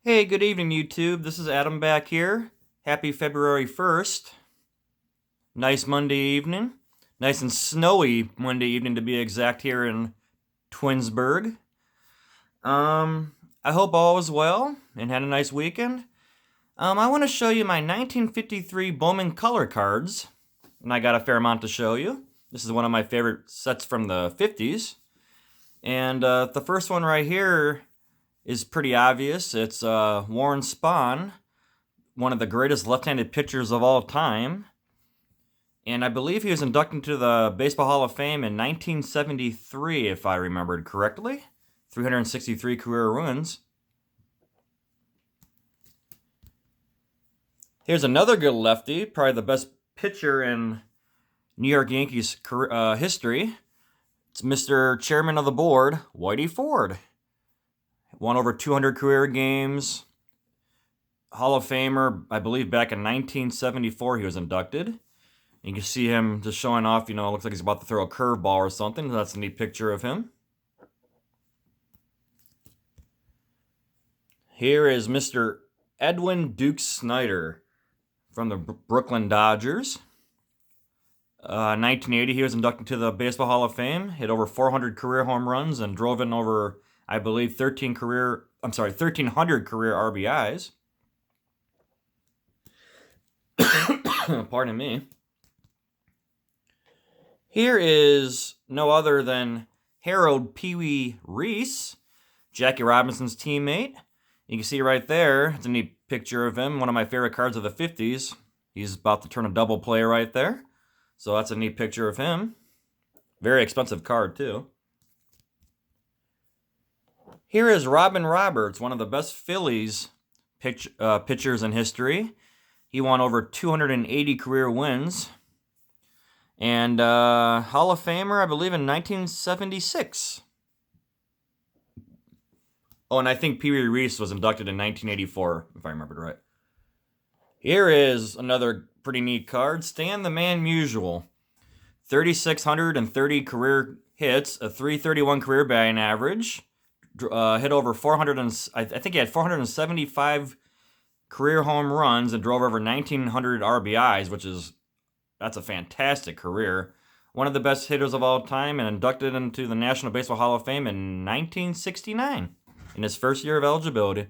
Hey, good evening, YouTube. This is Adam back here. Happy February 1st. Nice Monday evening. Nice and snowy Monday evening to be exact here in Twinsburg. I hope all was well and had a nice weekend. I want to show you my 1953 Bowman color cards, and I got a fair amount to show you. This is one of my favorite sets from the 50s. And the first one right here is pretty obvious. It's Warren Spahn, one of the greatest left-handed pitchers of all time. And I believe he was inducted into the Baseball Hall of Fame in 1973, if I remembered correctly. 363 career wins. Here's another good lefty, probably the best pitcher in New York Yankees history. It's Mr. Chairman of the Board, Whitey Ford. Won over 200 career games. Hall of Famer, I believe back in 1974 he was inducted. You can see him just showing off, it looks like he's about to throw a curveball or something. That's a neat picture of him. Here is Mr. Edwin Duke Snyder from the Brooklyn Dodgers. 1980, he was inducted to the Baseball Hall of Fame, hit over 400 career home runs, and drove in over, I believe, 1,300 career RBIs. Pardon me. Here is no other than Harold Pee Wee Reese, Jackie Robinson's teammate. You can see right there, it's a neat picture of him, one of my favorite cards of the 50s. He's about to turn a double play right there. So that's a neat picture of him. Very expensive card, too. Here is Robin Roberts, one of the best Phillies pitchers in history. He won over 280 career wins. And Hall of Famer, I believe, in 1976. Oh, and I think Pee Wee Reese was inducted in 1984, if I remembered right. Here is another pretty neat card. Stan the Man Musial. 3,630 career hits, a 331 career batting average. Hit over 400, I think he had 475 career home runs and drove over 1,900 RBIs, that's a fantastic career. One of the best hitters of all time and inducted into the National Baseball Hall of Fame in 1969 in his first year of eligibility.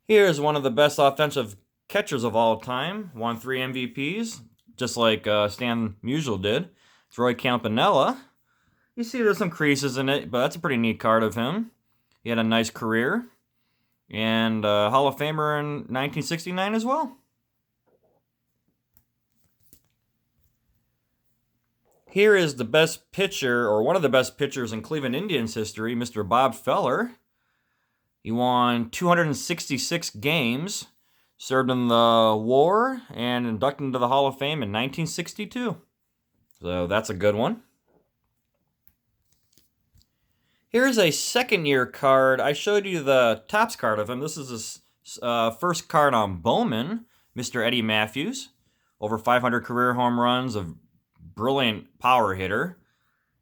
Here's one of the best offensive catchers of all time. Won 3 MVPs, just like Stan Musial did. It's Roy Campanella. You see there's some creases in it, but that's a pretty neat card of him. He had a nice career. And Hall of Famer in 1969 as well. Here is the best pitcher, or one of the best pitchers in Cleveland Indians history, Mr. Bob Feller. He won 266 games, served in the war, and inducted into the Hall of Fame in 1962. So that's a good one. Here's a second-year card. I showed you the Topps card of him. This is his first card on Bowman, Mr. Eddie Matthews. Over 500 career home runs, a brilliant power hitter.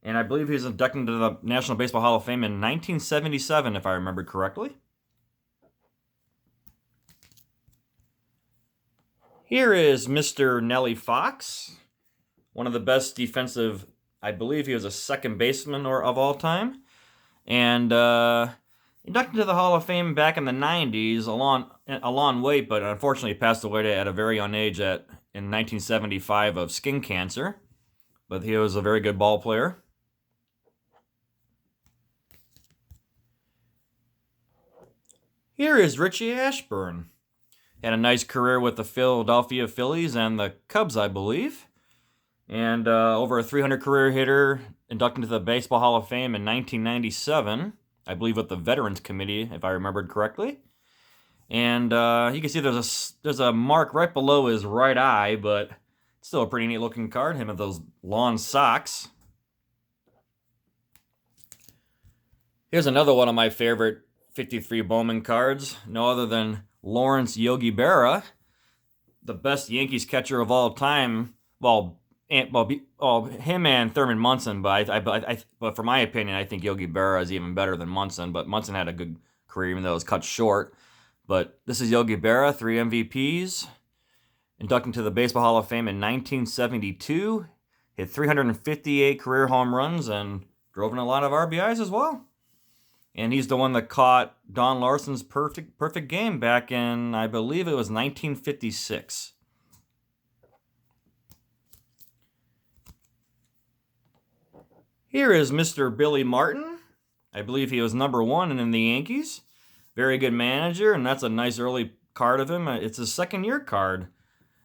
And I believe he was inducted into the National Baseball Hall of Fame in 1977, if I remember correctly. Here is Mr. Nellie Fox, one of the best defensive, I believe he was a second baseman of all time. And inducted to the Hall of Fame back in the 90s, a long wait, but unfortunately passed away at a very young age in 1975 of skin cancer. But he was a very good ball player. Here is Richie Ashburn. Had a nice career with the Philadelphia Phillies and the Cubs, I believe. And over a 300 career hitter, inducted into the Baseball Hall of Fame in 1997, I believe with the Veterans Committee, if I remembered correctly. And you can see there's a mark right below his right eye, but still a pretty neat looking card. Him with those lawn socks. Here's another one of my favorite 53 Bowman cards, no other than Lawrence Yogi Berra, the best Yankees catcher of all time. Well, and him and Thurman Munson, but for my opinion, I think Yogi Berra is even better than Munson. But Munson had a good career, even though it was cut short. But this is Yogi Berra, 3 MVPs, inducted to the Baseball Hall of Fame in 1972. Hit 358 career home runs and drove in a lot of RBIs as well. And he's the one that caught Don Larson's perfect game back in, I believe it was 1956. Here is Mr. Billy Martin. I believe he was #1 in the Yankees. Very good manager, and that's a nice early card of him. It's his second-year card.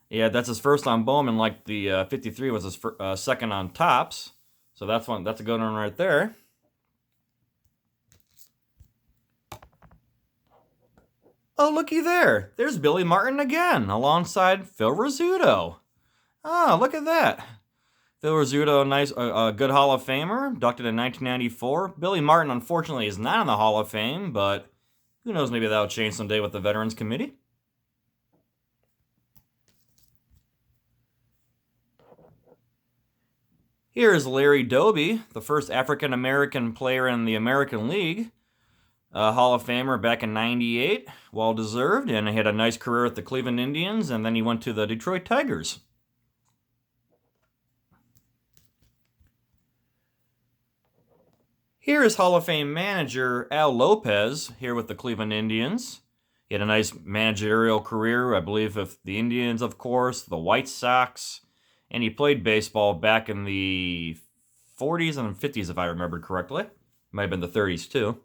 Yeah, that's his first on Bowman, like the 53 was his second on Topps. So that's a good one right there. Oh, looky there. There's Billy Martin again, alongside Phil Rizzuto. Oh, look at that. Phil Rizzuto, nice, a good Hall of Famer, inducted in 1994. Billy Martin, unfortunately, is not in the Hall of Fame, but who knows, maybe that'll change someday with the Veterans Committee. Here is Larry Doby, the first African-American player in the American League. Hall of Famer back in '98, well-deserved, and he had a nice career with the Cleveland Indians, and then he went to the Detroit Tigers. Here is Hall of Fame manager Al Lopez, here with the Cleveland Indians. He had a nice managerial career, I believe, with the Indians, of course, the White Sox, and he played baseball back in the 40s and 50s, if I remember correctly. Might have been the 30s, too.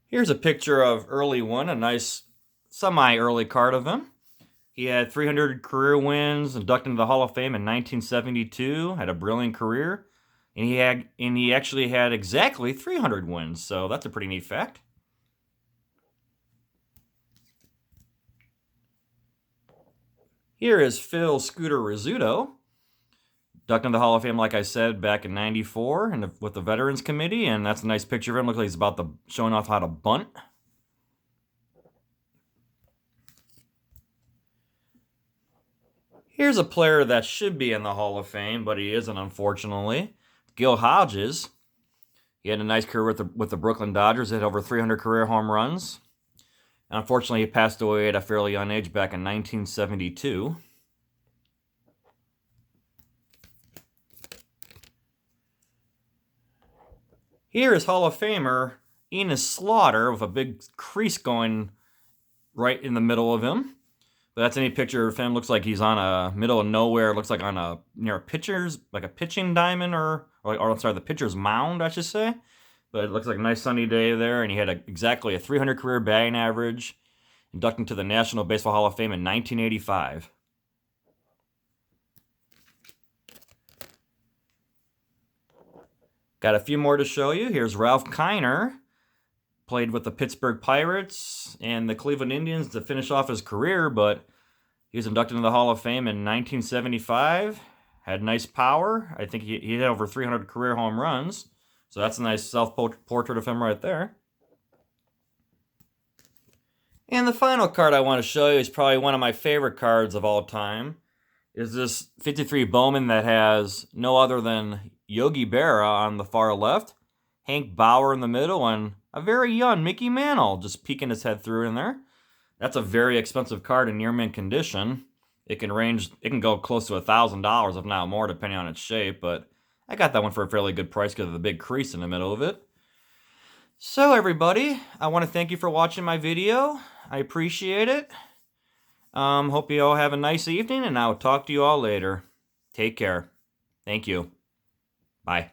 Here's a picture of early one, a nice semi-early card of him. He had 300 career wins, inducted into the Hall of Fame in 1972, had a brilliant career, and he actually had exactly 300 wins, so that's a pretty neat fact. Here is Phil Scooter Rizzuto, inducted into the Hall of Fame, like I said, back in '94 and with the Veterans Committee, and that's a nice picture of him. Looks like he's about showing off how to bunt. Here's a player that should be in the Hall of Fame, but he isn't, unfortunately. Gil Hodges. He had a nice career with the Brooklyn Dodgers. He had over 300 career home runs. And unfortunately, he passed away at a fairly young age back in 1972. Here is Hall of Famer Enos Slaughter with a big crease going right in the middle of him. But that's any picture of him. Looks like he's on a middle of nowhere. Looks like on near a pitcher's, like a pitching diamond or I'm sorry, the pitcher's mound, I should say. But it looks like a nice sunny day there, and he had exactly a 300 career batting average, inducted into the National Baseball Hall of Fame in 1985. Got a few more to show you. Here's Ralph Kiner. Played with the Pittsburgh Pirates and the Cleveland Indians to finish off his career, but he was inducted into the Hall of Fame in 1975. Had nice power. I think he had over 300 career home runs. So that's a nice self-portrait of him right there. And the final card I want to show you is probably one of my favorite cards of all time. Is this 53 Bowman that has no other than Yogi Berra on the far left, Hank Bauer in the middle, and a very young Mickey Mantle just peeking his head through in there. That's a very expensive card in near mint condition. It can go close to $1,000, if not more, depending on its shape, but I got that one for a fairly good price because of the big crease in the middle of it. So everybody, I want to thank you for watching my video. I appreciate it. Hope you all have a nice evening, and I'll talk to you all later. Take care. Thank you. Bye.